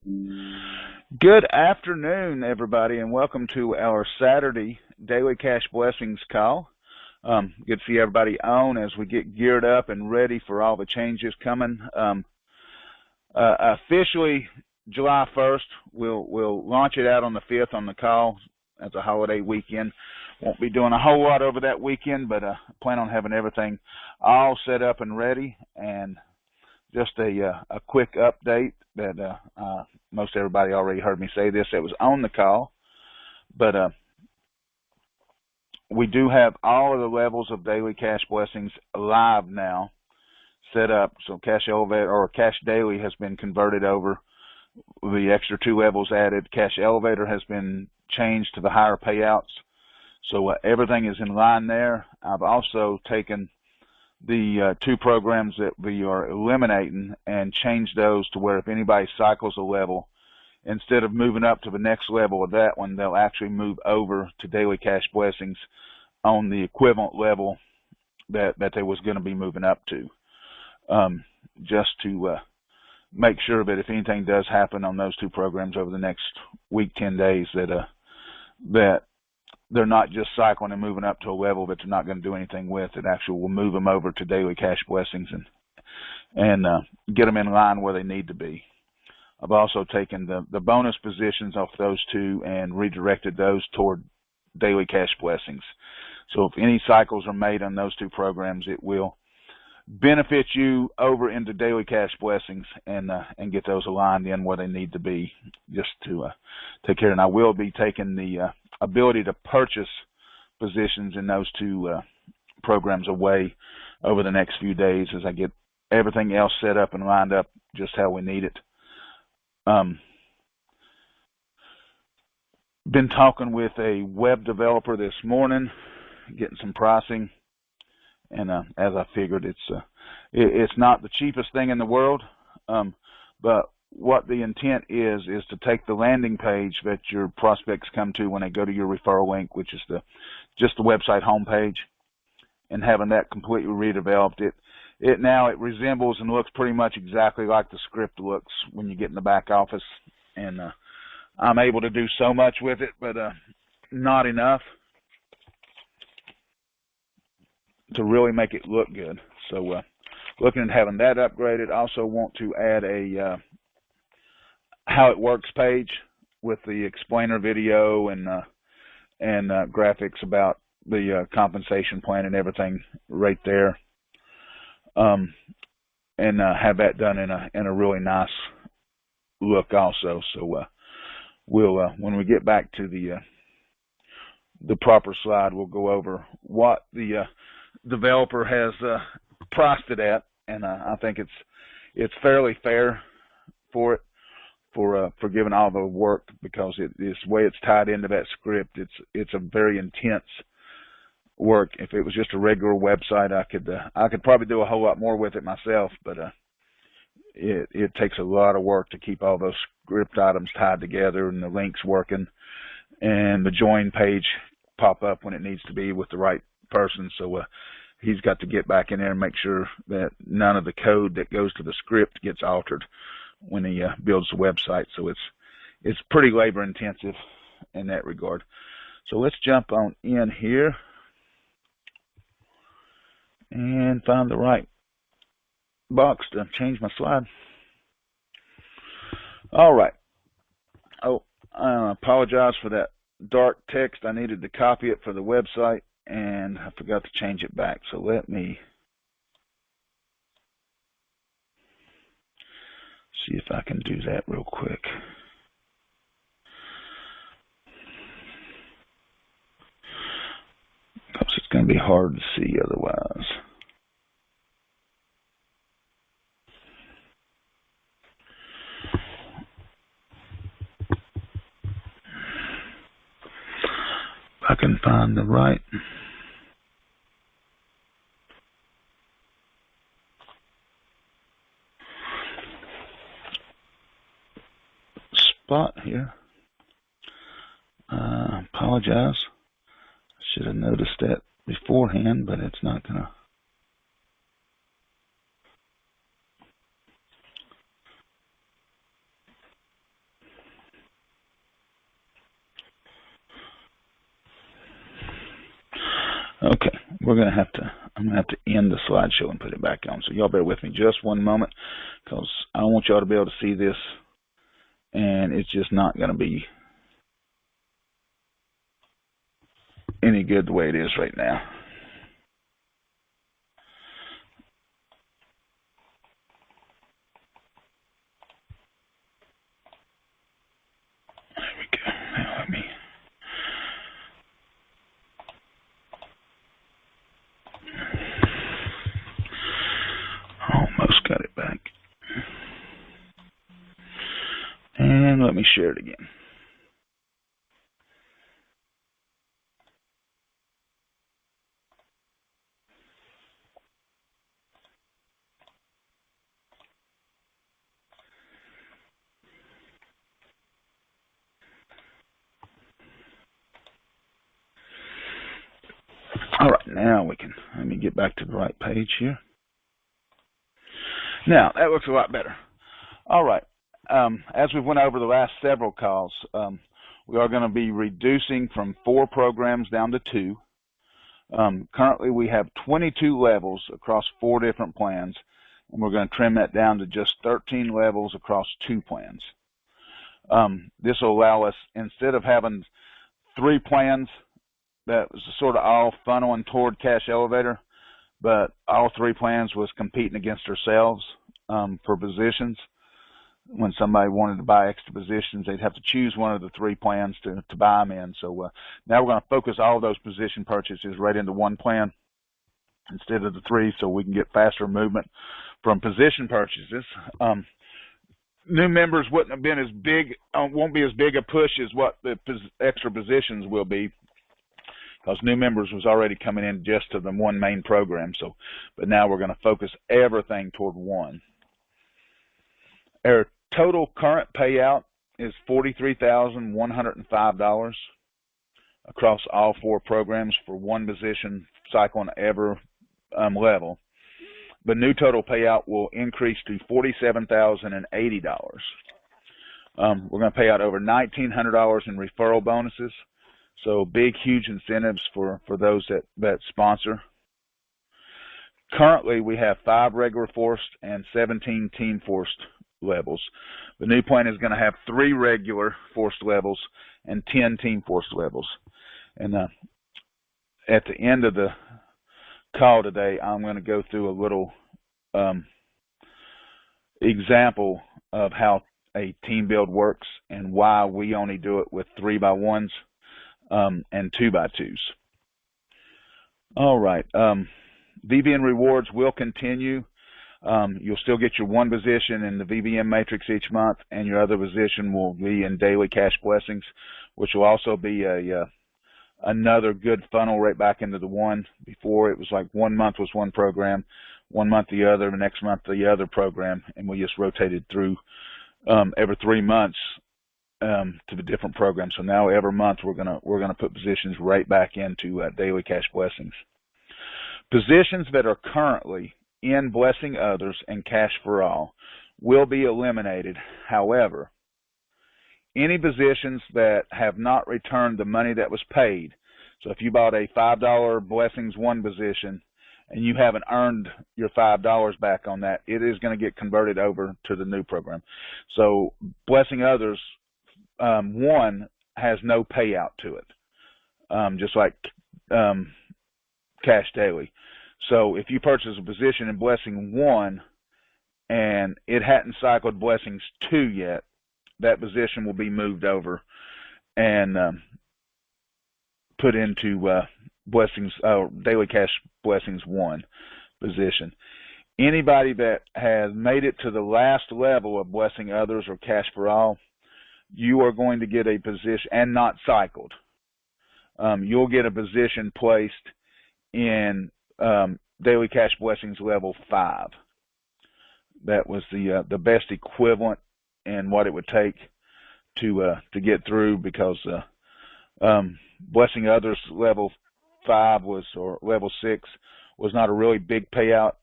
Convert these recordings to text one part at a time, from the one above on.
Good afternoon, everybody, and welcome to our Saturday Daily Cash Blessings call. Good to see everybody on as we get geared up and ready for all the changes coming. Officially, July 1st, we'll launch it out on the 5th on the call as a holiday weekend. Won't be doing a whole lot over that weekend, but plan on having everything all set up and ready. And just a quick update that most everybody already heard me say this. It was on the call, but we do have all of the levels of Daily Cash Blessings live now, set up. So Cash Elevator or Cash Daily has been converted over. The extra 2 levels added. Cash Elevator has been changed to the higher payouts. So everything is in line there. I've also taken the 2 programs that we are eliminating and change those to where if anybody cycles a level, instead of moving up to the next level of that one, they'll actually move over to Daily Cash Blessings on the equivalent level that they was going to be moving up to, just to make sure that if anything does happen on those 2 programs over the next week, 10 days, that they're not just cycling and moving up to a level that they're not going to do anything with. It actually will move them over to Daily Cash Blessings and get them in line where they need to be. I've also taken the bonus positions off those 2 and redirected those toward Daily Cash Blessings. So if any cycles are made on those 2 programs, it will benefit you over into Daily Cash Blessings and get those aligned in where they need to be, just to take care. And I will be taking the ability to purchase positions in those 2 programs away over the next few days as I get everything else set up and lined up just how we need it. Been talking with a web developer this morning, getting some pricing, and as I figured, it's not the cheapest thing in the world, but what the intent is to take the landing page that your prospects come to when they go to your referral link, which is just the website homepage, and having that completely redeveloped. It resembles and looks pretty much exactly like the script looks when you get in the back office, and I'm able to do so much with it, but not enough to really make it look good. So looking at having that upgraded. Also want to add a how it works page with the explainer video and graphics about the compensation plan and everything right there, and have that done in a really nice look also. So we'll when we get back to the proper slide, we'll go over what the developer has priced it at, and I think it's fairly fair for it, for giving all the work, because the way it's tied into that script, it's a very intense work. If it was just a regular website, I could probably do a whole lot more with it myself, but it takes a lot of work to keep all those script items tied together and the links working and the join page pop up when it needs to be with the right person. So he's got to get back in there and make sure that none of the code that goes to the script gets altered when he builds the website. So it's pretty labor intensive in that regard. So let's jump on in here and find the right box to change my slide. All right. Oh, I apologize for that dark text. I needed to copy it for the website, and I forgot to change it back. So let me see if I can do that real quick. Because it's going to be hard to see otherwise. If I can find the right spot here. Apologize. I should have noticed that beforehand, but it's not going to. I'm gonna have to end the slideshow and put it back on. So y'all bear with me just one moment, because I want y'all to be able to see this, and it's just not gonna be any good the way it is right now. There we go. Now let me almost got it back. And let me share it again. All right, now let me get back to the right page here. Now, that looks a lot better. All right, as we went over the last several calls, we are going to be reducing from 4 programs down to 2. Currently, we have 22 levels across 4 different plans, and we're going to trim that down to just 13 levels across 2 plans. This will allow us, instead of having 3 plans that was sort of all funneling toward Cash Elevator, but all 3 plans was competing against ourselves for positions. When somebody wanted to buy extra positions, they'd have to choose one of the 3 plans to buy them in. So now we're going to focus all those position purchases right into one plan instead of the 3, so we can get faster movement from position purchases. New members won't be as big a push as what the extra positions will be, because new members was already coming in just to the one main program. So, but now we're going to focus everything toward one. Our total current payout is $43,105 across all 4 programs for one position cycle on every level. The new total payout will increase to $47,080. We're going to pay out over $1,900 in referral bonuses. So big, huge incentives for those that sponsor. Currently, we have 5 regular forced and 17 team forced levels. The new plan is going to have 3 regular forced levels and 10 team forced levels. And at the end of the call today, I'm going to go through a little example of how a team build works and why we only do it with 3x1s and 2x2s. All right. VBN rewards will continue. You'll still get your one position in the VBM matrix each month, and your other position will be in daily cash blessings, which will also be another good funnel right back into the one. Before, it was like 1 month was one program, 1 month the other, the next month the other program, and we just rotated through every 3 months to the different programs. So now every month we're gonna put positions right back into daily cash blessings. Positions that are currently in Blessing Others and Cash for All will be eliminated. However, any positions that have not returned the money that was paid, so if you bought a $5 Blessings 1 position and you haven't earned your $5 back on that, it is going to get converted over to the new program. So Blessing Others 1 has no payout to it, just like Cash Daily. So if you purchase a position in Blessing 1 and it hadn't cycled Blessings 2 yet, that position will be moved over and put into Blessings Daily Cash Blessings 1 position. Anybody that has made it to the last level of Blessing Others or Cash for All, you are going to get a position, and not cycled. You'll get a position placed in Daily Cash Blessings level 5. That was the best equivalent in what it would take to get through, because Blessing Others level 5 was, or level 6 was not a really big payout.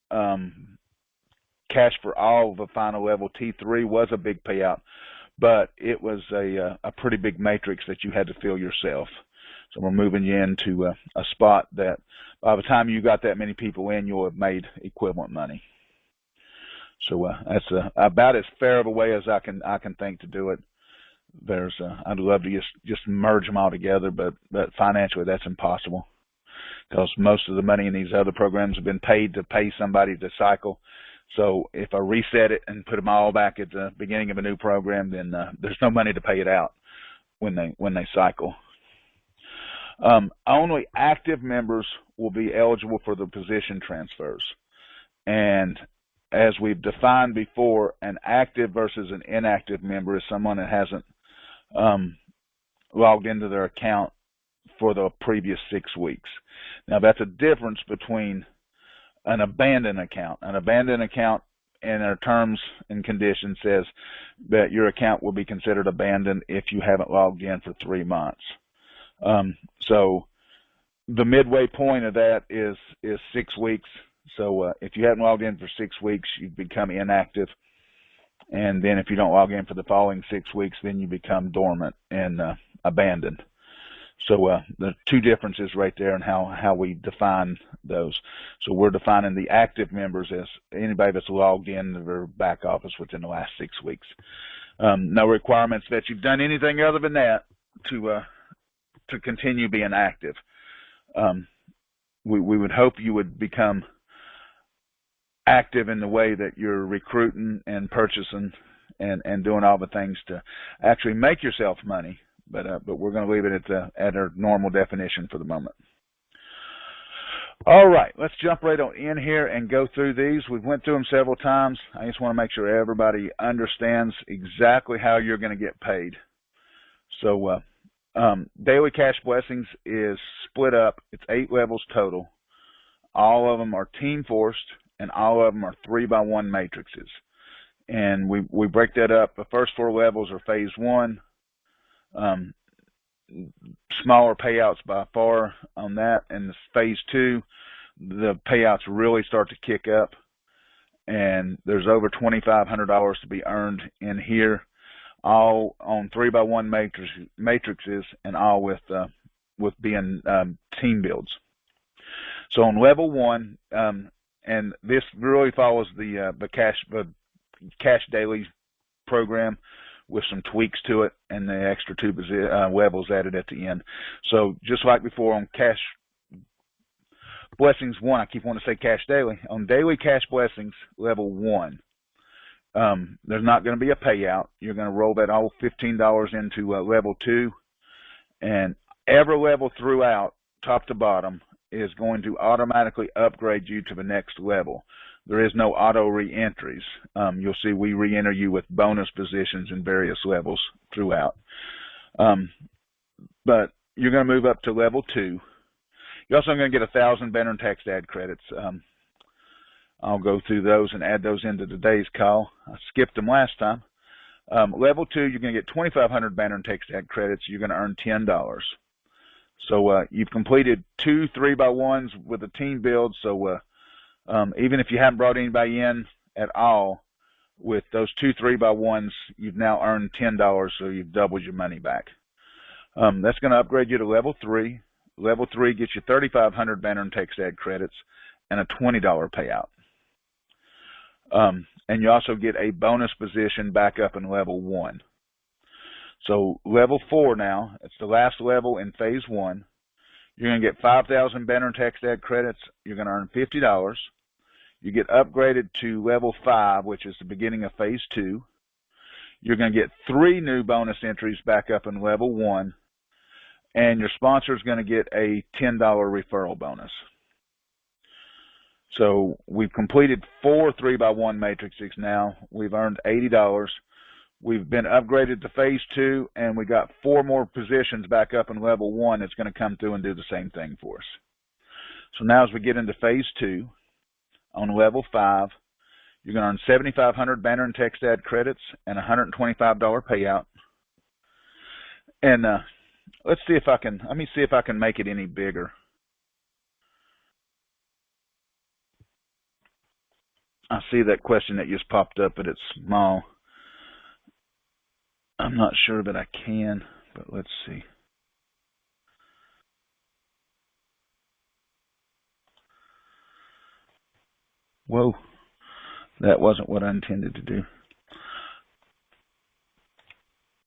Cash for All, the final level T3, was a big payout, but it was a pretty big matrix that you had to fill yourself. So we're moving you into a spot that by the time you got that many people in, you'll have made equivalent money. So that's about as fair of a way as I can think to do it. I'd love to just merge them all together, but financially that's impossible, because most of the money in these other programs have been paid to pay somebody to cycle. So if I reset it and put them all back at the beginning of a new program, then there's no money to pay it out when they cycle. Only active members will be eligible for the position transfers. And as we've defined before, an active versus an inactive member is someone that hasn't logged into their account for the previous 6 weeks. Now, that's a difference between an abandoned account. An abandoned account in our terms and conditions says that your account will be considered abandoned if you haven't logged in for 3 months. So the midway point of that is 6 weeks. So if you haven't logged in for 6 weeks, you become inactive. And then if you don't log in for the following 6 weeks, then you become dormant and abandoned. So the two differences right there in how we define those. So we're defining the active members as anybody that's logged in their back office within the last 6 weeks. No requirements that you've done anything other than that to continue being active. We would hope you would become active in the way that you're recruiting and purchasing and doing all the things to actually make yourself money. But we're going to leave it at our normal definition for the moment. All right, let's jump right on in here and go through these. We've went through them several times. I just want to make sure everybody understands exactly how you're going to get paid. So Daily Cash Blessings is split up. It's 8 levels total. All of them are team forced, and all of them are 3x1 matrices. And we break that up. The first 4 levels are phase 1. Smaller payouts by far on that. And phase 2, the payouts really start to kick up, and there's over $2,500 to be earned in here, all on 3x1 matrices, and all with being team builds. So on level 1, and this really follows the cash daily program with some tweaks to it and the extra 2 levels added at the end. So just like before on Cash Blessings 1, I keep wanting to say Cash Daily. On Daily Cash Blessings level 1, there's not going to be a payout. You're going to roll that all $15 into level 2, and every level throughout, top to bottom, is going to automatically upgrade you to the next level. There is no auto re-entries. You'll see we re-enter you with bonus positions in various levels throughout. But you're going to move up to level 2. You're also going to get 1,000 Banner Text ad credits. I'll go through those and add those into today's call. I skipped them last time. Level 2, you're going to get 2,500 Banner Text ad credits. You're going to earn $10. So you've completed 2 3x1s with a team build. So even if you haven't brought anybody in at all, with those 2 3x1s, you've now earned $10, so you've doubled your money back. That's going to upgrade you to level 3. Level 3 gets you 3,500 Banner Text ad credits and a $20 payout. And you also get a bonus position back up in level 1. So level 4 now, it's the last level in phase 1. You're going to get 5,000 Banner Text ad credits. You're going to earn $50. You get upgraded to level 5, which is the beginning of phase 2. You're going to get 3 new bonus entries back up in level 1. And your sponsor is going to get a $10 referral bonus. So we've completed 4 3x1 matrices now. We've earned $80. We've been upgraded to phase 2, and we got 4 more positions back up in level 1 that's going to come through and do the same thing for us. So now as we get into phase 2, on level 5, you're going to earn 7,500 Banner and Text ad credits and a $125 payout. And let me see if I can make it any bigger. I see that question that just popped up, but it's small. I'm not sure that I can, but let's see. Whoa, that wasn't what I intended to do.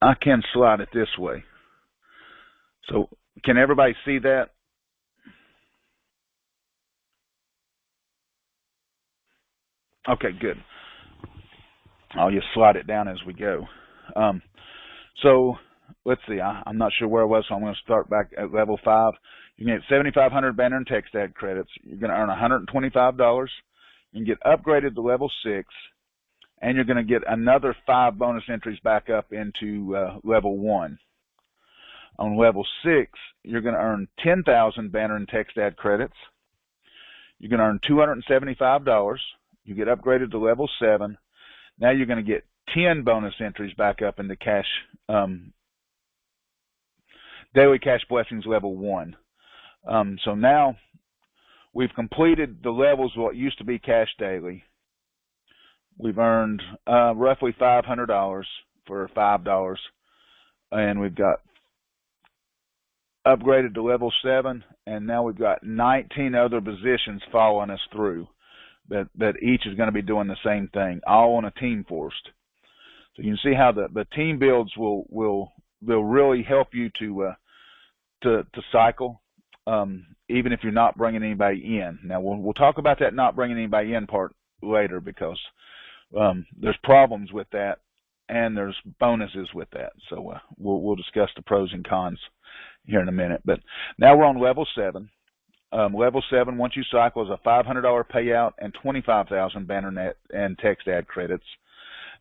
I can slide it this way. So can everybody see that? Okay, good. I'll just slide it down as we go. So let's see. I'm not sure where I was, so I'm going to start back at level 5. You can get 7,500 banner and text ad credits. You're going to earn $125. You can get upgraded to level 6, and you're going to get another 5 bonus entries back up into level 1. On level 6, you're going to earn 10,000 banner and text ad credits. You're going to earn $275. You get upgraded to level 7. Now you're going to get 10 bonus entries back up into cash, daily cash blessings level 1. So now we've completed the levels of what used to be cash daily. We've earned roughly $500 for $5, and we've got upgraded to level 7, and now we've got 19 other positions following us through that each is going to be doing the same thing, all on a team forced. So you can see how the team builds will really help you to cycle, even if you're not bringing anybody in. Now we'll talk about that not bringing anybody in part later, because there's problems with that and there's bonuses with that. So we'll discuss the pros and cons here in a minute. But now we're on level 7. Level 7, once you cycle, is a $500 payout and 25,000 banner net and text ad credits,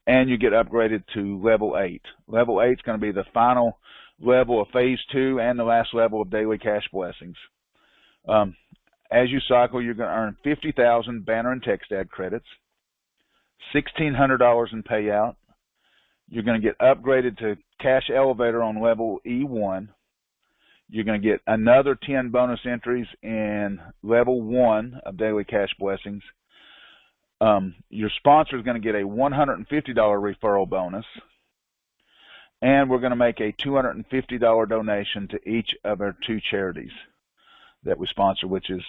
and you get upgraded to level 8. Level 8 is going to be the final level of phase 2 and the last level of daily cash blessings. As you cycle, you're going to earn 50,000 banner and text ad credits, $1,600 in payout. You're going to get upgraded to cash elevator on level E1. You're going to get another 10 bonus entries in level 1 of daily cash blessings. Your sponsor is going to get a $150 referral bonus, and we're going to make a $250 donation to each of our 2 charities that we sponsor, which is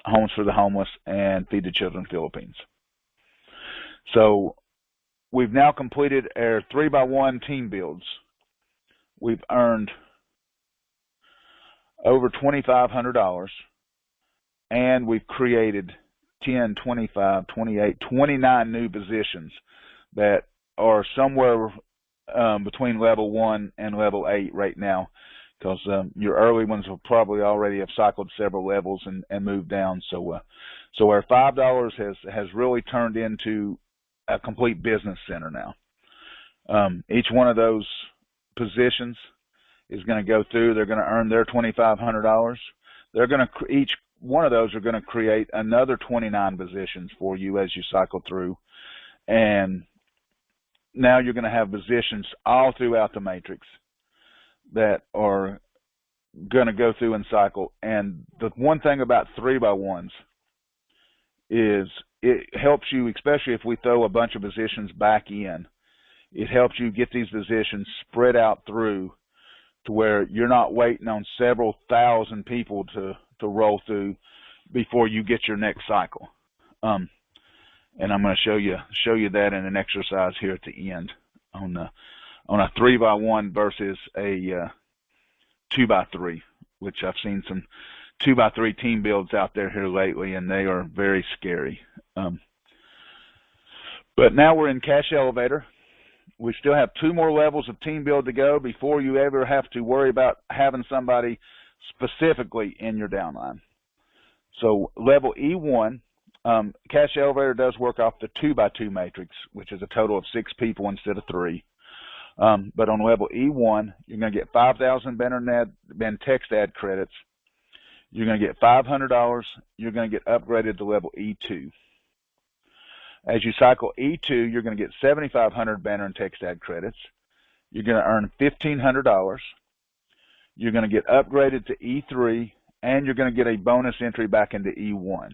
Homes for the Homeless and Feed the Children Philippines. So we've now completed our 3x1 team builds. We've earned over $2,500, and we've created 10, 25, 28, 29 new positions that are somewhere between level 1 and level 8 right now, because your early ones will probably already have cycled several levels and moved down. So our $5 has really turned into a complete business center now. Each one of those positions is going to go through. They're going to earn their $2,500. They're going to each one of those are going to create another 29 positions for you as you cycle through, and now you're going to have positions all throughout the matrix that are going to go through and cycle. And the one thing about 3x1s is it helps you, especially if we throw a bunch of positions back in, it helps you get these positions spread out through to where you're not waiting on several thousand people to roll through before you get your next cycle. And I'm going to show you that in an exercise here at the end on a 3x1 versus a 2x3, which I've seen some 2x3 team builds out there here lately, and they are very scary. But now we're in Cash Elevator. We still have 2 more levels of team build to go before you ever have to worry about having somebody specifically in your downline. So level E1, Cash Elevator does work off the 2x2 matrix, which is a total of 6 people instead of 3. But on level E1, you're going to get 5,000 banner and text ad credits. You're going to get $500. You're going to get upgraded to level E2. As you cycle E2, you're going to get 7,500 banner and text ad credits. You're going to earn $1,500. You're going to get upgraded to E3, and you're going to get a bonus entry back into E1.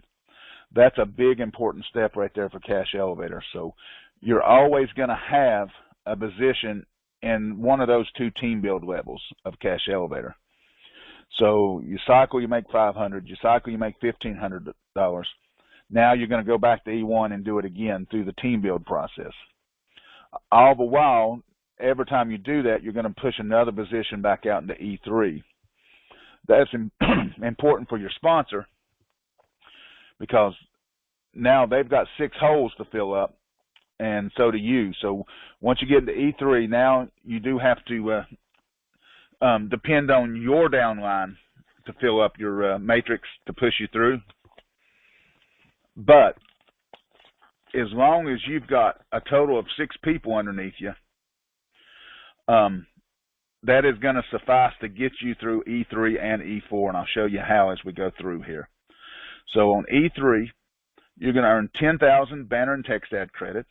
That's a big, important step right there for Cash Elevator. So you're always going to have a position in one of those 2 team build levels of Cash Elevator. So you cycle, you make $500. You cycle, you make $1,500. Now you're going to go back to E1 and do it again through the team build process. All the while, every time you do that, you're going to push another position back out into E3. That's important for your sponsor because now they've got 6 holes to fill up, and so do you. So once you get into E3, now you do have to depend on your downline to fill up your matrix to push you through. But as long as you've got a total of 6 people underneath you, that is going to suffice to get you through E3 and E4, and I'll show you how as we go through here. So on E3, you're going to earn 10,000 banner and text ad credits.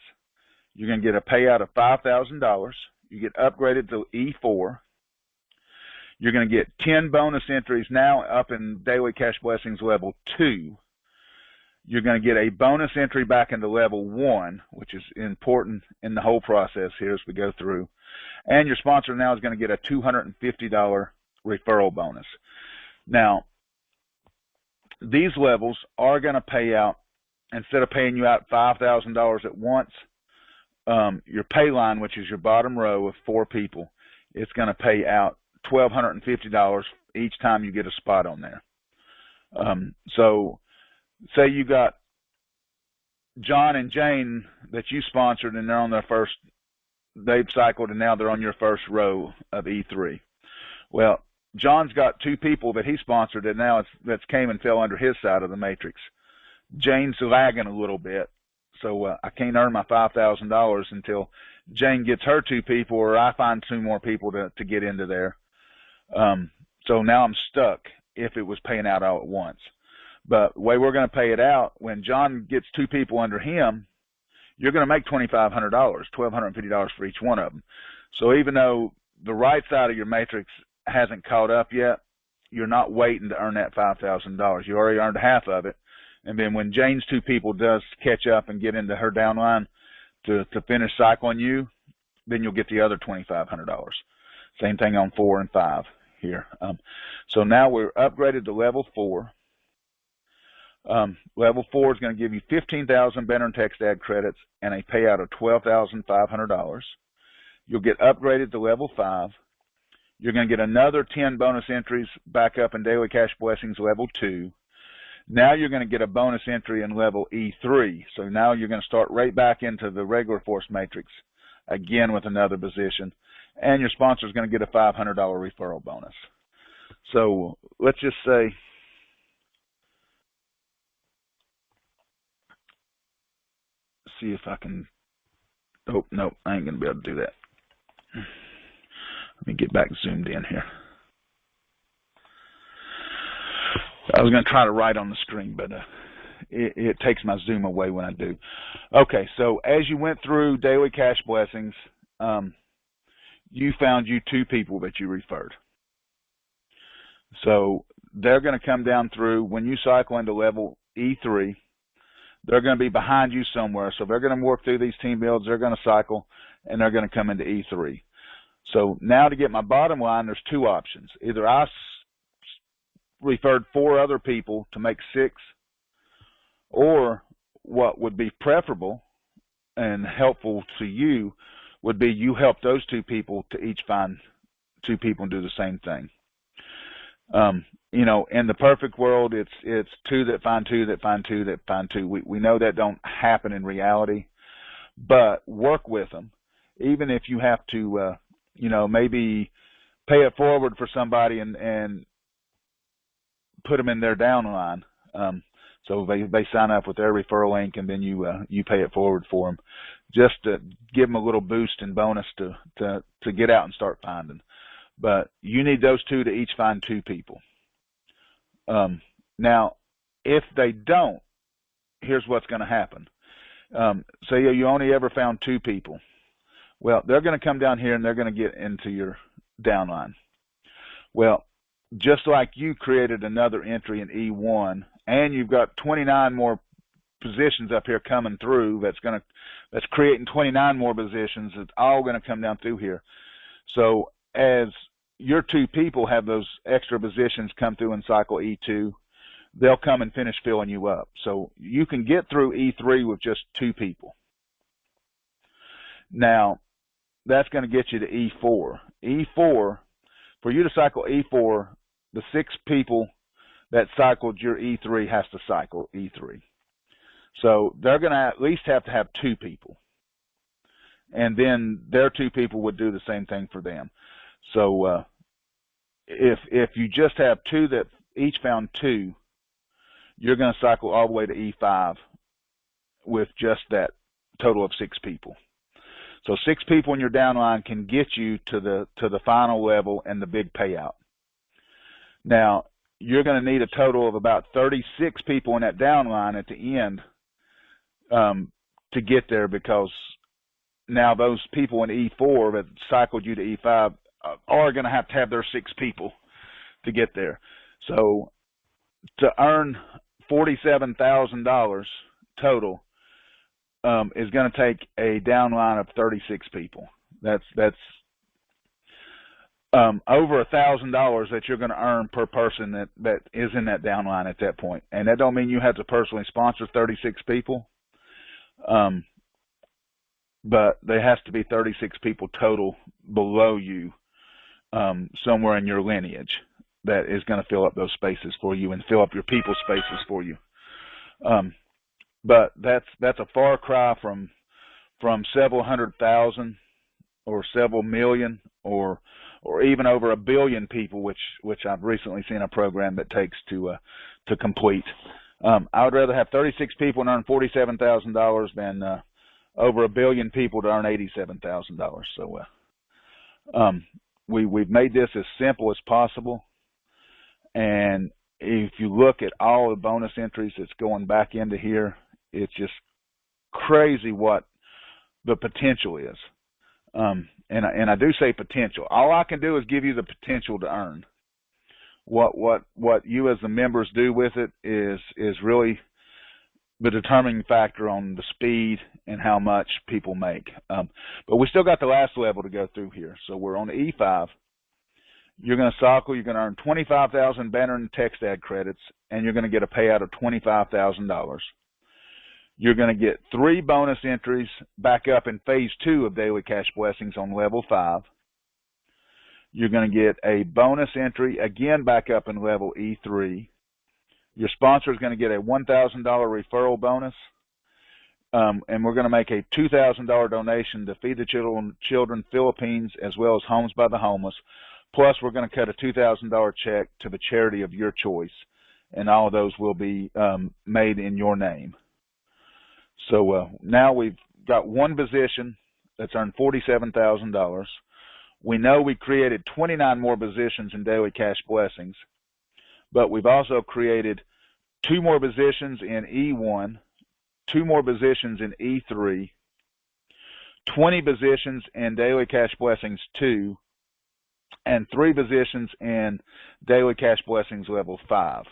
You're going to get a payout of $5,000. You get upgraded to E4. You're going to get 10 bonus entries now up in Daily Cash Blessings level 2. You're going to get a bonus entry back into level 1, which is important in the whole process here as we go through. And your sponsor now is going to get a $250 referral bonus. Now, these levels are going to pay out, instead of paying you out $5,000 at once, your pay line, which is your bottom row of 4 people, it's going to pay out $1,250 each time you get a spot on there. So say you got John and Jane that you sponsored and they're on their first, they've cycled and now they're on your first row of E3. Well, John's got 2 people that he sponsored and now that's came and fell under his side of the matrix. Jane's lagging a little bit, so I can't earn my $5,000 until Jane gets her 2 people or I find 2 more people to get into there. So now I'm stuck if it was paying out all at once. But the way we're going to pay it out, when John gets 2 people under him, you're going to make $2,500, $1,250 for each one of them. So even though the right side of your matrix hasn't caught up yet, you're not waiting to earn that $5,000. You already earned half of it. And then when Jane's 2 people does catch up and get into her downline to finish cycling you, then you'll get the other $2,500. Same thing on 4 and 5 here. So now we're upgraded to level 4. Level 4 is going to give you 15,000 banner and text ad credits and a payout of $12,500. You'll get upgraded to level 5. You're going to get another 10 bonus entries back up in Daily Cash Blessings level 2. Now you're going to get a bonus entry in level E3. So now you're going to start right back into the regular force matrix again with another position. And your sponsor is going to get a $500 referral bonus. So let's just say, see if I can, oh, no, I ain't going to be able to do that. Let me get back zoomed in here. I was going to try to write on the screen, but it takes my zoom away when I do. Okay, so as you went through Daily Cash Blessings, you found you 2 people that you referred. So they're going to come down through, when you cycle into level E3, they're going to be behind you somewhere. So they're going to work through these team builds, they're going to cycle, and they're going to come into E3. So now to get my bottom line, there's 2 options. Either I referred 4 other people to make 6, or what would be preferable and helpful to you would be you help those 2 people to each find 2 people and do the same thing. You know, in the perfect world, it's 2 that find 2 that find 2 that find 2. We know that don't happen in reality, but work with them. Even if you have to, you know, maybe pay it forward for somebody and put them in their downline. So they sign up with their referral link, and then you pay it forward for them, just to give them a little boost and bonus to get out and start finding. But you need those 2 to each find 2 people. Now, if they don't, here's what's going to happen. Say you only ever found 2 people. Well, they're going to come down here and they're going to get into your downline. Well, just like you created another entry in E1, and you've got 29 more positions up here coming through, that's creating 29 more positions. It's all going to come down through here. So as your 2 people have those extra positions come through in cycle E2, they'll come and finish filling you up. So you can get through E3 with just 2 people. Now, that's going to get you to E4. E4, for you to cycle E4, the 6 people that cycled your E3 has to cycle E3. So they're going to at least have to have 2 people. And then their 2 people would do the same thing for them. So if you just have 2 that each found 2, you're going to cycle all the way to E5 with just that total of 6 people. So 6 people in your downline can get you to the final level and the big payout. Now, you're going to need a total of about 36 people in that downline at the end to get there, because now those people in E4 that cycled you to E5 are going to have their 6 people to get there. So to earn $47,000 total is going to take a downline of 36 people. That's over $1,000 that you're going to earn per person that is in that downline at that point. And that don't mean you have to personally sponsor 36 people, but there has to be 36 people total below you somewhere in your lineage that is going to fill up those spaces for you and fill up your people's spaces for you. But that's a far cry from several 100,000 or several million or even over 1 billion people, which I've recently seen a program that takes to complete. I would rather have 36 people and earn $47,000 than over 1 billion people to earn $87,000. So we've made this as simple as possible. And if you look at all the bonus entries that's going back into here, it's just crazy what the potential is. And I do say potential. All I can do is give you the potential to earn. What you as the members do with it is really the determining factor on the speed and how much people make. But we still got the last level to go through here. So we're on E5. You're going to cycle. You're going to earn 25,000 banner and text ad credits, and you're going to get a payout of $25,000. You're going to get 3 bonus entries back up in phase 2 of Daily Cash Blessings on level 5. You're going to get a bonus entry again back up in level E3. Your sponsor is going to get a $1,000 referral bonus. And we're going to make a $2,000 donation to Feed the Children Philippines, as well as Homes by the Homeless. Plus, we're going to cut a $2,000 check to the charity of your choice, and all of those will be made in your name. So now we've got 1 position that's earned $47,000. We know we created 29 more positions in Daily Cash Blessings, but we've also created 2 more positions in E1, 2 more positions in E3, 20 positions in Daily Cash Blessings 2, and 3 positions in Daily Cash Blessings level 5.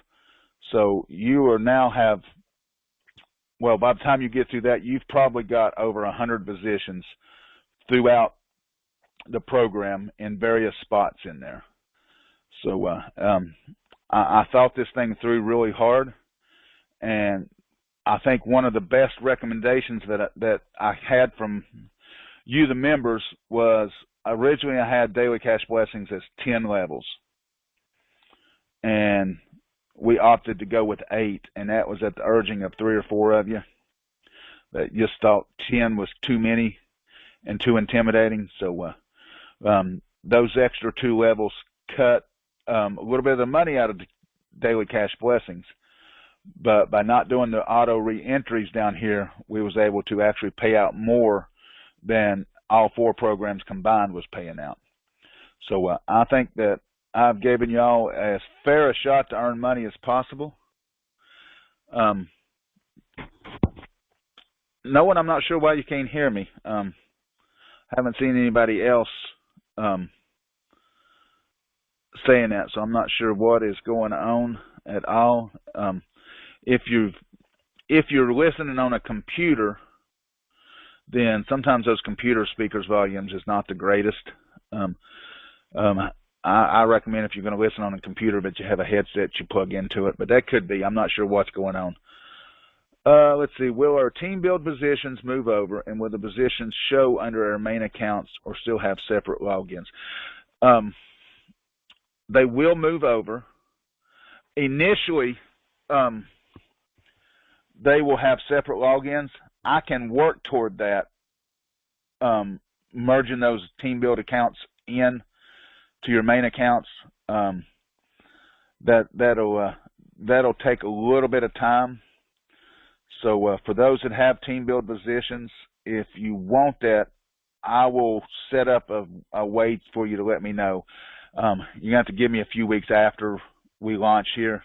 So you are now have, well, by the time you get through that, you've probably got over 100 positions throughout the program in various spots in there. So I thought this thing through really hard, and I think one of the best recommendations that I had from you, the members, was originally I had Daily Cash Blessings as 10 levels, and we opted to go with 8, and that was at the urging of 3 or 4 of you that just thought 10 was too many and too intimidating. So those extra 2 levels cut a little bit of the money out of the Daily Cash Blessings, but by not doing the auto re-entries down here, we was able to actually pay out more than all 4 programs combined was paying out. So I think that I've given y'all as fair a shot to earn money as possible. No one, I'm not sure why you can't hear me. Haven't seen anybody else saying that, so I'm not sure what is going on at all. If you're listening on a computer, then sometimes those computer speakers volumes is not the greatest. I recommend if you're going to listen on a computer that you have a headset you plug into it, but that could be. I'm not sure what's going on. Let's see. Will our team build positions move over, and will the positions show under our main accounts or still have separate logins? They will move over. Initially, they will have separate logins. I can work toward that, merging those team build accounts in to your main accounts. That'll take a little bit of time. So for those that have team build positions, if you want that, I will set up a way for you to let me know. You have to give me a few weeks after we launch here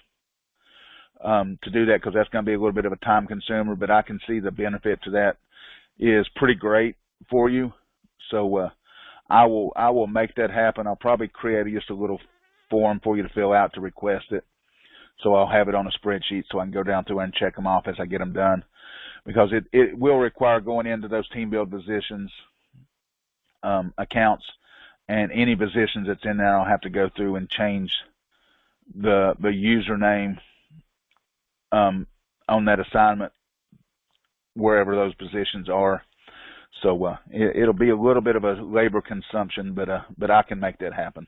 to do that, because that's going to be a little bit of a time consumer, but I can see the benefit to that is pretty great for you. So I will make that happen. I'll probably create just a little form for you to fill out to request it. So I'll have it on a spreadsheet so I can go down through and check them off as I get them done, because it will require going into those team build positions accounts, and any positions that's in there I'll have to go through and change the username on that assignment wherever those positions are. So it'll be a little bit of a labor consumption, but I can make that happen.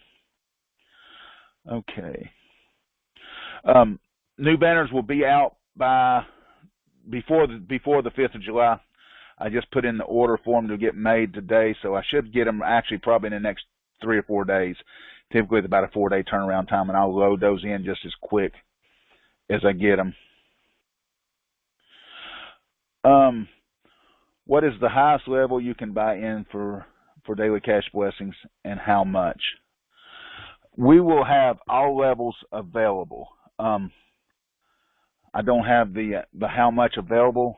Okay. New banners will be out before the 5th of July. I just put in the order for them to get made today, so I should get them actually probably in the next 3 or 4 days. Typically it's about a 4-day turnaround time, and I'll load those in just as quick as I get them. What is the highest level you can buy in for Daily Cash Blessings, and how much? We will have all levels available. I don't have the how much available.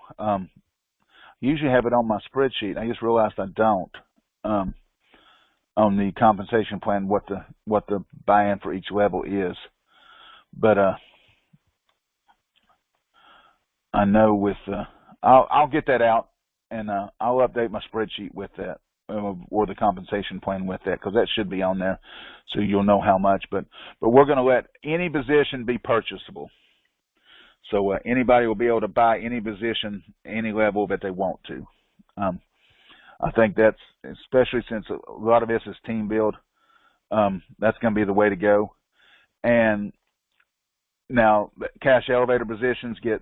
Usually have it on my spreadsheet. I just realized I don't on the compensation plan what the buy-in for each level is. But I know with I'll get that out, and I'll update my spreadsheet with that, or the compensation plan with that, because that should be on there, so you'll know how much. But we're going to let any position be purchasable. So anybody will be able to buy any position, any level that they want to. I think that's, especially since a lot of this is team build, that's going to be the way to go. And now cash elevator positions get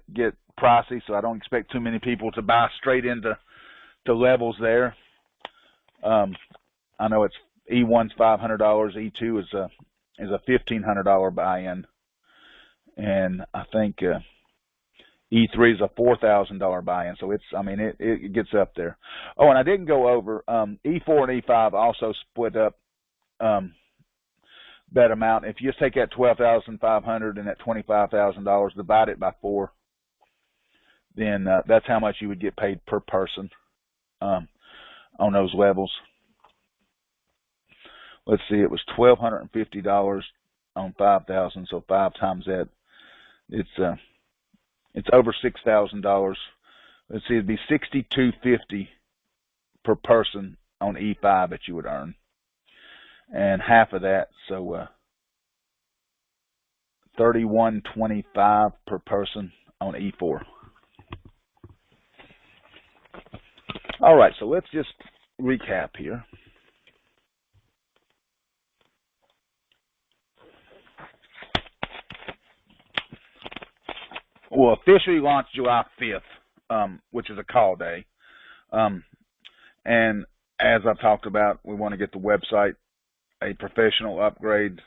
pricey, so I don't expect too many people to buy straight into levels there. I know it's E1's $500, E2 is a $1,500 buy-in, and I think E3 is a $4,000 buy-in. So it gets up there. Oh, and I didn't go over E4 and E5 also split up that amount. If you just take that $12,500 and that $25,000, divide it by 4, then that's how much you would get paid per person on those levels. Let's see, it was $1,250 on 5,000, so 5 times that, it's over $6,000. Let's see, it'd be $6,250 per person on E5 that you would earn, and half of that, so $3,125 per person on E4. All right, so let's just recap here. We'll officially launch July 5th, which is a call day. And as I've talked about, we want to get the website a professional upgrade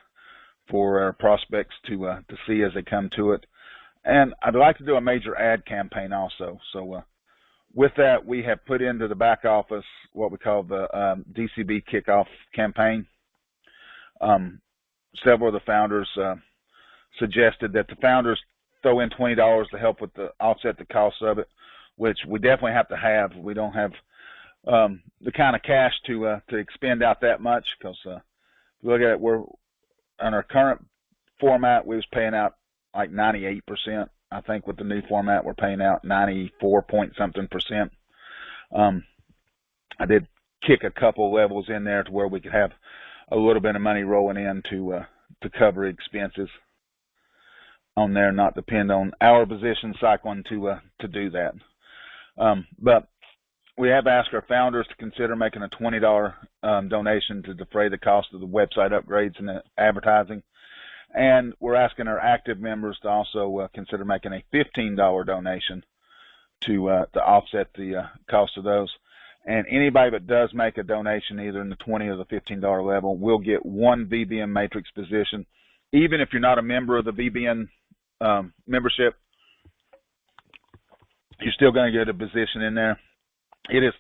for our prospects to see as they come to it. And I'd like to do a major ad campaign also. So with that, we have put into the back office what we call the DCB kickoff campaign. Several of the founders suggested that the founders throw in $20 to help with the offset the cost of it, which we definitely have to have. We don't have the kind of cash to expend out that much, because if you look at it, we're on our current format, we was paying out like 98%. I think with the new format, we're paying out 94 point something percent. I did kick a couple levels in there to where we could have a little bit of money rolling in to cover expenses on there, not depend on our position cycling to do that. But we have asked our founders to consider making a $20 donation to defray the cost of the website upgrades and the advertising. And we're asking our active members to also consider making a $15 donation to offset the cost of those. And anybody that does make a donation, either in the $20 or the $15 level, will get one VBN Matrix position. Even if you're not a member of the VBN membership, you're still going to get a position in there. It is,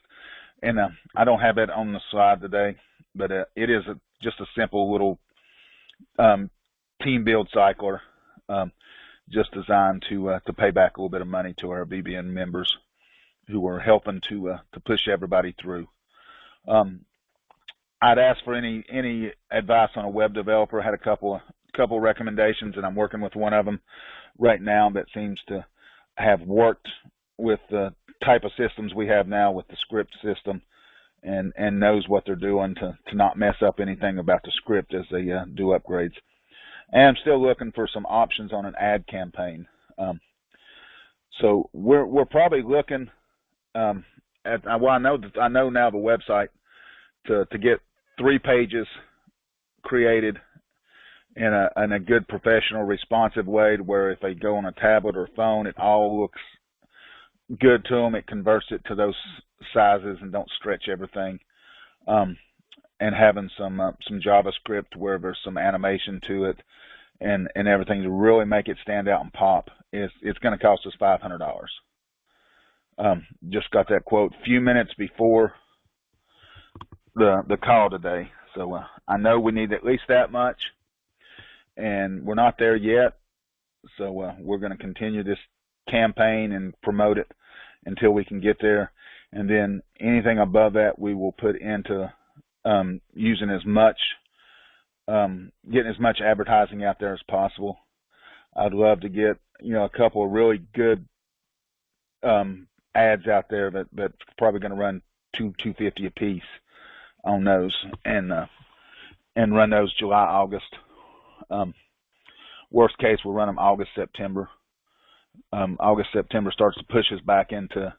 and I don't have it on the slide today, but it is just a simple little team build cycler, just designed to pay back a little bit of money to our VBN members who are helping to push everybody through. I'd ask for any advice on a web developer. I had a couple recommendations, and I'm working with one of them right now that seems to have worked with the type of systems we have now with the script system, and knows what they're doing to not mess up anything about the script as they do upgrades. And I'm still looking for some options on an ad campaign. So we're probably looking at, well, I know now the website to get 3 pages created in a good professional responsive way, to where if they go on a tablet or phone, it all looks good to them. It converts it to those sizes and don't stretch everything. And having some JavaScript where there's some animation to it and everything to really make it stand out and pop, it's going to cost us $500. Just got that quote a few minutes before the call today. So I know we need at least that much, and we're not there yet. So we're going to continue this campaign and promote it until we can get there. And then anything above that, we will put into using as much, getting as much advertising out there as possible. I'd love to get, a couple of really good ads out there that's probably going to run $250 a piece on those, and run those July, August. Worst case, we'll run them August, September. August, September starts to push us back into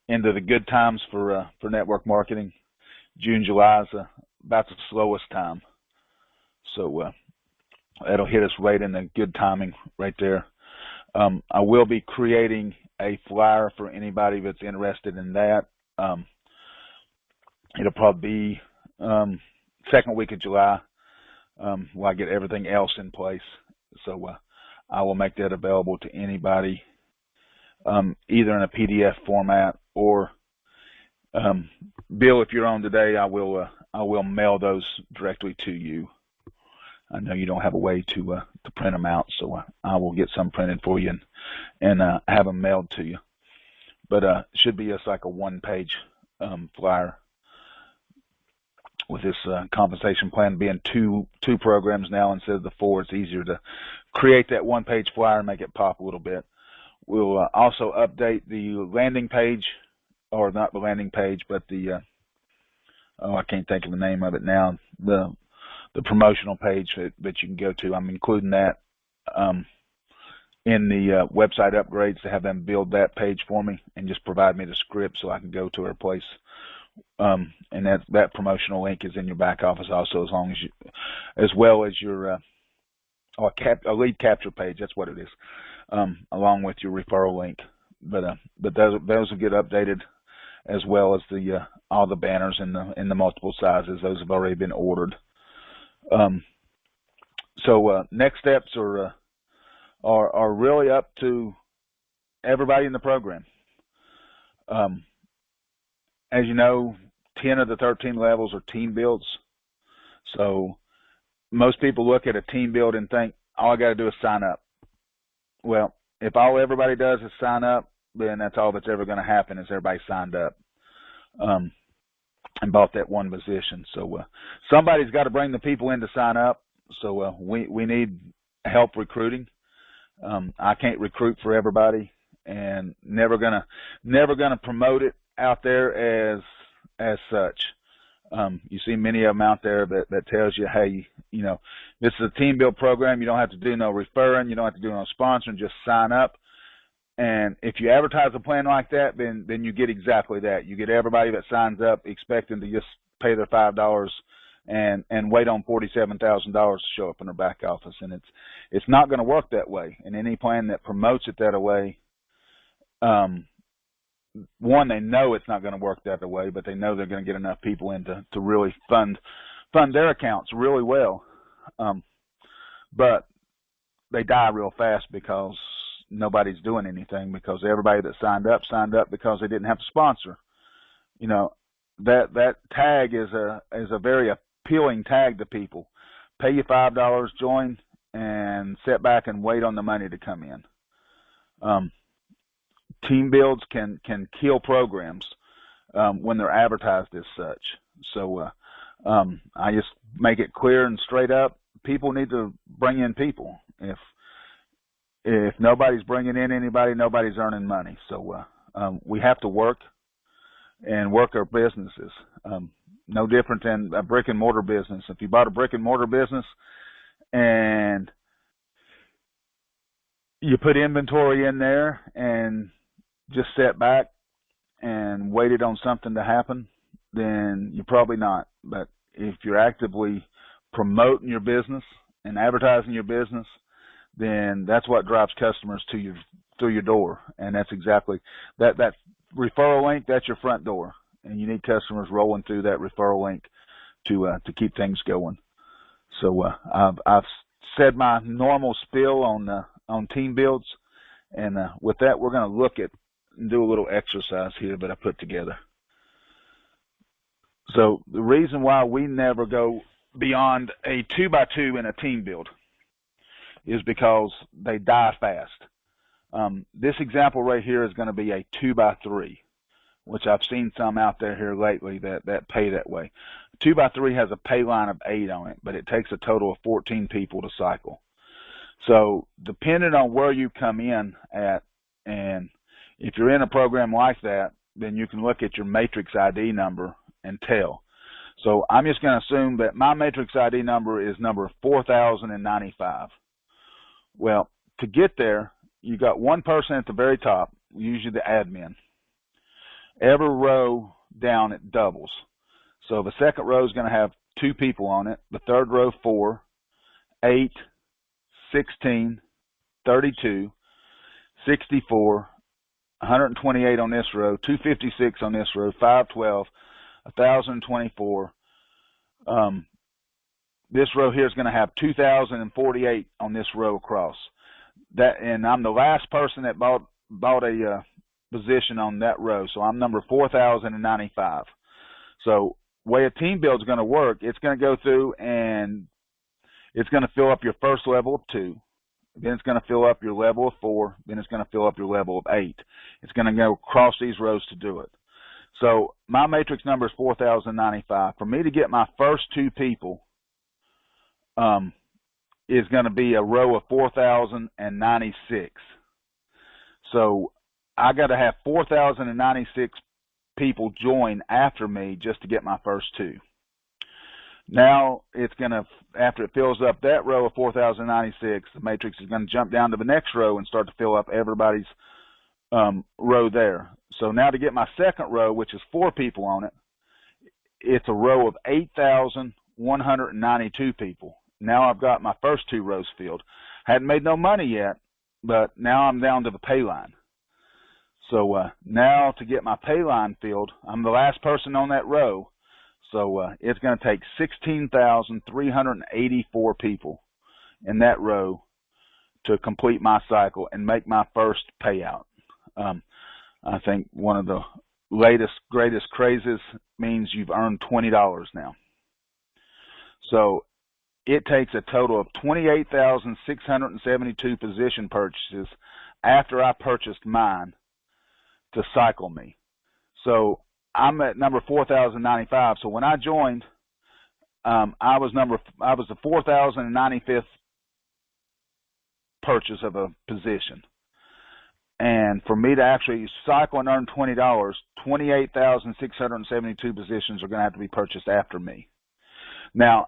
the good times for network marketing. June, July is about the slowest time. So that'll hit us right in the good timing right there. I will be creating a flyer for anybody that's interested in that. It'll probably be second week of July while I get everything else in place. So I will make that available to anybody, either in a PDF format or, Bill, if you're on today, I will mail those directly to you. I know you don't have a way to print them out, so I will get some printed for you and have them mailed to you. But it should be just like a one-page flyer. With this compensation plan being two programs now instead of the 4, it's easier to create that one-page flyer and make it pop a little bit. We'll also update the landing page, or not the landing page, but the I can't think of the name of it now. The promotional page that you can go to. I'm including that in the website upgrades to have them build that page for me and just provide me the script so I can go to her place. And that promotional link is in your back office also, as well as your a lead capture page. That's what it is, along with your referral link. But those will get updated, as well as the all the banners in the multiple sizes. Those have already been ordered. So next steps are really up to everybody in the program. As you know, 10 of the 13 levels are team builds. So most people look at a team build and think, all I got to do is sign up. Well, if all everybody does is sign up, then that's all that's ever going to happen is everybody signed up and bought that one position. So somebody's got to bring the people in to sign up. So we need help recruiting. I can't recruit for everybody, and never gonna promote it out there as such. You see many of them out there that tells you, hey, this is a team build program. You don't have to do no referring. You don't have to do no sponsoring. Just sign up. And if you advertise a plan like that, then you get exactly that. You get everybody that signs up expecting to just pay their $5 and wait on $47,000 to show up in their back office. And it's not going to work that way. And any plan that promotes it that way, one, they know it's not going to work that way, but they know they're going to get enough people in to really fund their accounts really well. But they die real fast because nobody's doing anything, because everybody that signed up because they didn't have to sponsor. That tag is a very appealing tag to people. Pay you $5, join, and sit back and wait on the money to come in. Team builds can kill programs when they're advertised as such. So I just make it clear and straight up. People need to bring in people. If nobody's bringing in anybody, nobody's earning money. So we have to work our businesses. No different than a brick and mortar business. If you bought a brick and mortar business and you put inventory in there and just sat back and waited on something to happen, then you're probably not. But if you're actively promoting your business and advertising your business, then that's what drives customers through your door. And that's exactly that referral link. That's your front door, and you need customers rolling through that referral link to keep things going. So I've said my normal spiel on team builds, and with that, we're going to look at and do a little exercise here that I put together. So the reason why we never go beyond a 2x2 in a team build is because they die fast. This example right here is going to be a 2x3, which I've seen some out there here lately that pay that way. 2x3 has a pay line of 8 on it, but it takes a total of 14 people to cycle. So depending on where you come in at, and if you're in a program like that, then you can look at your matrix ID number and tell. So I'm just going to assume that my matrix ID number is number 4095. Well, to get there, you got one person at the very top, usually the admin. Every row down, it doubles. So the second row is going to have 2 people on it. The third row, 4, 8, 16, 32, 64, 128 on this row, 256 on this row, 512, 1,024. This row here is going to have 2,048 on this row across. And I'm the last person that bought a position on that row, so I'm number 4,095. So way a team build is going to work, it's going to go through and it's going to fill up your first level of 2. Then it's going to fill up your level of 4. Then it's going to fill up your level of 8. It's going to go across these rows to do it. So my matrix number is 4,095. For me to get my first 2 people is going to be a row of 4,096. So I got to have 4,096 people join after me just to get my first 2. Now it's going to, after it fills up that row of 4,096, the matrix is going to jump down to the next row and start to fill up everybody's row there. So now to get my second row, which is 4 people on it, it's a row of 8,192 people. Now I've got my first 2 rows filled. Hadn't made no money yet, but now I'm down to the pay line. So now to get my pay line filled, I'm the last person on that row. So it's going to take 16,384 people in that row to complete my cycle and make my first payout. I think one of the latest, greatest crazes means you've earned $20 now. So it takes a total of 28,672 position purchases after I purchased mine to cycle me. So I'm at number 4,095. So when I joined, I was the 4,095th purchase of a position. And for me to actually cycle and earn $20, 28,672 positions are going to have to be purchased after me. Now,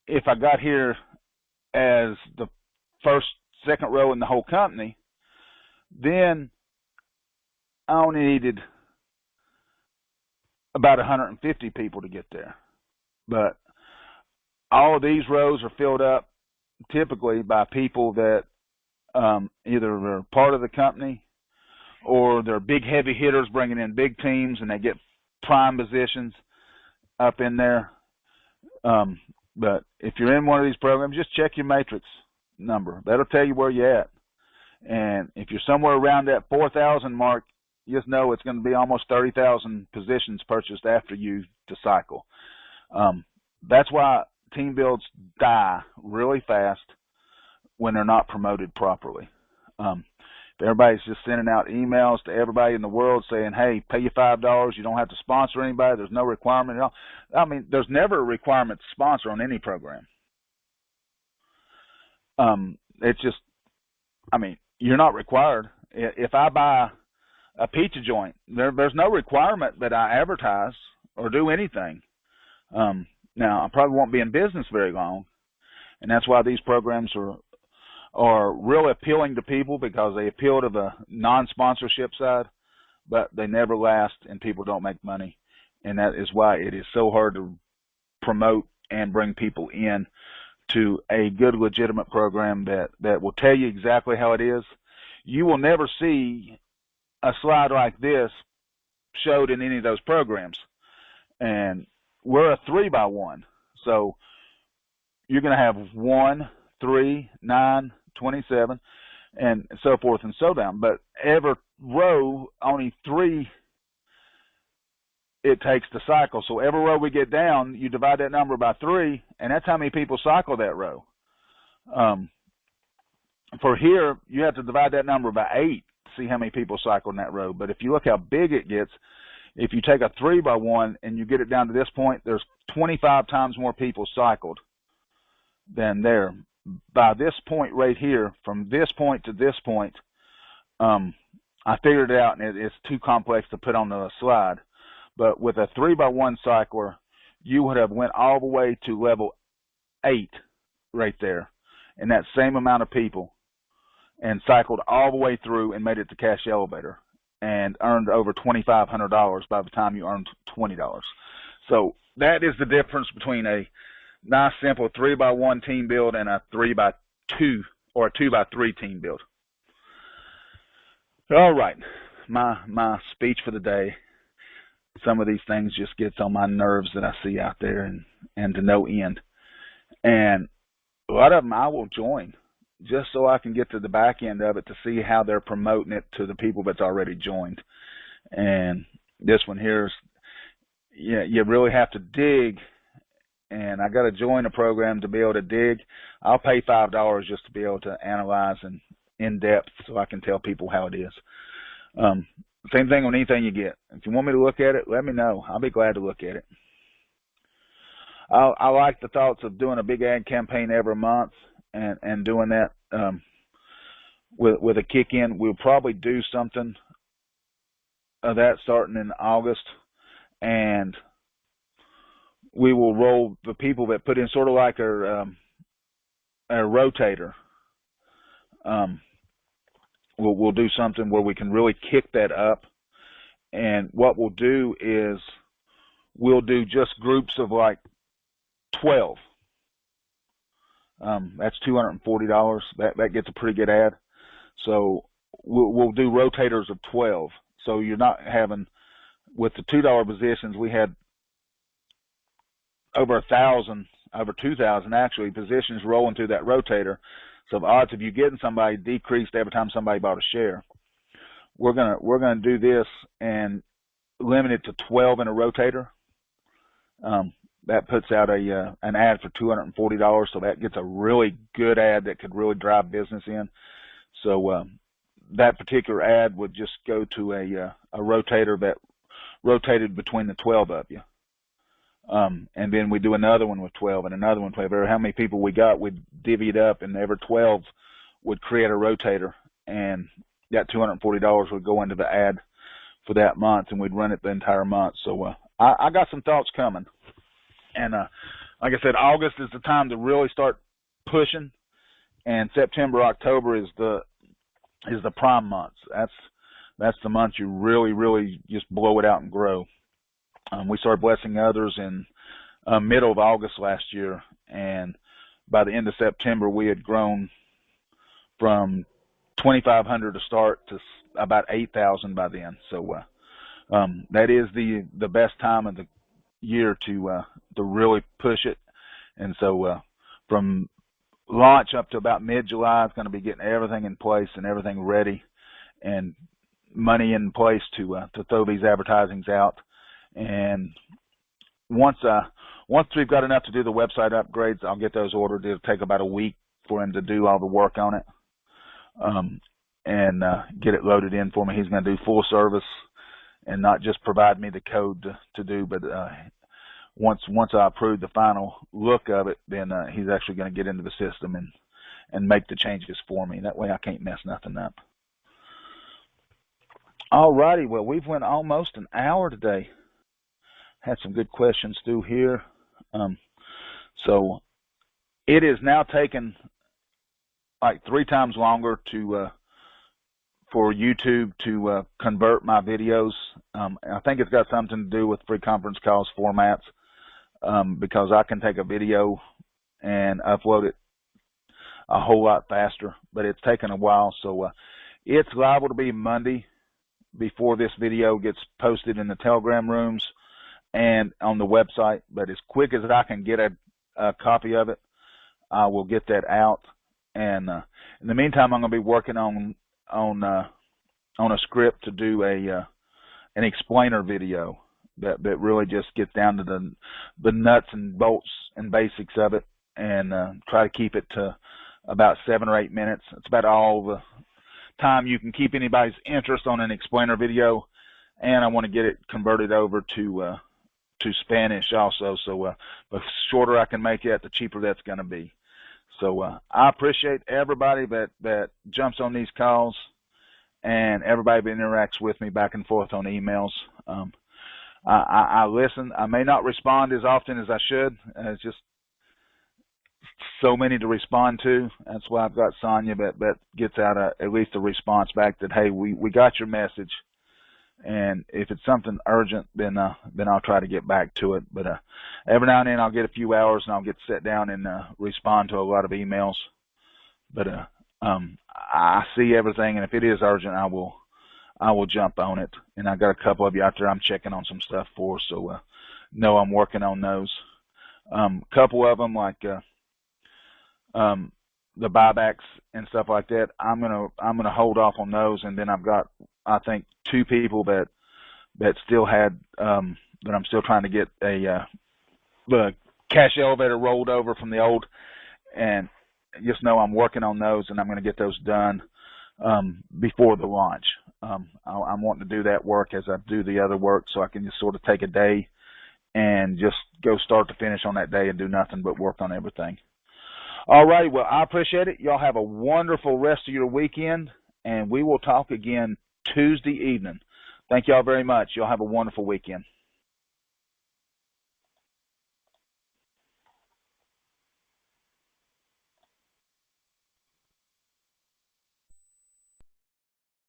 if I got here as the second row in the whole company, then I only needed about 150 people to get there. But all of these rows are filled up typically by people that either are part of the company or they're big heavy hitters bringing in big teams and they get prime positions up in there. But if you're in one of these programs, just check your matrix number. That'll tell you where you're at. And if you're somewhere around that 4,000 mark, just know it's going to be almost 30,000 positions purchased after you to cycle. That's why team builds die really fast when they're not promoted properly. If everybody's just sending out emails to everybody in the world saying, hey, pay you $5, you don't have to sponsor anybody, there's no requirement at all. I mean, there's never a requirement to sponsor on any program. It's just, I mean, you're not required. If I buy a pizza joint, there's no requirement that I advertise or do anything. Now, I probably won't be in business very long, and that's why these programs are really appealing to people, because they appeal to the non-sponsorship side, but they never last and people don't make money. And that is why it is so hard to promote and bring people in to a good, legitimate program that will tell you exactly how it is. You will never see a slide like this showed in any of those programs. And we're a 3x1. So you're going to have 1, 3, 9, 27, and so forth and so down. But every row, only 3 it takes to cycle. So every row we get down, you divide that number by 3, and that's how many people cycle that row. For here, you have to divide that number by 8 to see how many people cycle in that row. But if you look how big it gets, if you take a 3x1 and you get it down to this point, there's 25 times more people cycled than there. By this point right here, from this point to this point, I figured it out, and it's too complex to put on the slide. But with a 3x1 cycler, you would have went all the way to level 8 right there, and that same amount of people, and cycled all the way through and made it to Cash Elevator, and earned over $2,500 by the time you earned $20. So that is the difference between a nice, simple 3x1 team build and a 3x2 or a 2x3 team build. All right, my speech for the day. Some of these things just gets on my nerves that I see out there, and to no end. And a lot of them I will join just so I can get to the back end of it to see how they're promoting it to the people that's already joined. And this one here is, you really have to dig. And I got to join a program to be able to dig. I'll pay $5 just to be able to analyze and in depth so I can tell people how it is. Same thing on anything you get. If you want me to look at it, let me know. I'll be glad to look at it. I like the thoughts of doing a big ad campaign every month and doing that with a kick in. We'll probably do something of that starting in August, and we will roll the people that put in sort of like a rotator. We'll do something where we can really kick that up. And what we'll do is we'll do just groups of like 12. That's $240. That gets a pretty good ad. So we'll do rotators of 12. So you're not having, with the $2 positions, we had over 1,000, over 2,000 actually positions rolling through that rotator. So the odds of you getting somebody decreased every time somebody bought a share. We're gonna do this and limit it to 12 in a rotator. That puts out an ad for $240, so that gets a really good ad that could really drive business in. So that particular ad would just go to a rotator that rotated between the 12 of you. And then we do another one with 12 and another one with 12. How many people we got, we'd divvy it up, and every 12 would create a rotator. And that $240 would go into the ad for that month, and we'd run it the entire month. So I got some thoughts coming. And like I said, August is the time to really start pushing, and September, October is the prime months. That's the month you really just blow it out and grow. We started blessing others in middle of August last year, and by the end of September, we had grown from 2,500 to start to about 8,000 by then. So that is the best time of the year to really push it. And so from launch up to about mid-July, it's going to be getting everything in place and everything ready and money in place to throw these advertisings out. And once we've got enough to do the website upgrades, I'll get those ordered. It'll take about a week for him to do all the work on it and get it loaded in for me. He's going to do full service and not just provide me the code to do, but once I approve the final look of it, then he's actually going to get into the system and make the changes for me. That way I can't mess nothing up. All righty, well, we've went almost an hour today. Had some good questions through here. So it is now taken like 3 times longer for YouTube to convert my videos. I think it's got something to do with free conference calls formats, because I can take a video and upload it a whole lot faster, but it's taken a while. So it's liable to be Monday before this video gets posted in the Telegram rooms and on the website. But as quick as I can get a copy of it, I will get that out. And in the meantime, I'm going to be working on a script to do an explainer video that really just gets down to the nuts and bolts and basics of it, and try to keep it to about 7 or 8 minutes. It's about all the time you can keep anybody's interest on an explainer video, and I want to get it converted over to Spanish also. So the shorter I can make it, the cheaper that's going to be. So I appreciate everybody that jumps on these calls, and everybody that interacts with me back and forth on emails. I listen. I may not respond as often as I should. It's just so many to respond to. That's why I've got Sonia that gets out at least a response back that, hey, we got your message. And if it's something urgent, then I'll try to get back to it. But every now and then I'll get a few hours and I'll get to sit down and respond to a lot of emails. But I see everything, and if it is urgent, I will jump on it. And I got a couple of you out there I'm checking on some stuff for, so know I'm working on those. Couple of them like the buybacks and stuff like that, I'm gonna hold off on those. And then I've got, I think, 2 people that still had that I'm still trying to get the cash elevator rolled over from the old, and just know I'm working on those, and I'm going to get those done before the launch. I'm wanting to do that work as I do the other work, so I can just sort of take a day and just go start to finish on that day and do nothing but work on everything. All right, well, I appreciate it. Y'all have a wonderful rest of your weekend, and we will talk again Tuesday evening. Thank y'all very much. Y'all have a wonderful weekend.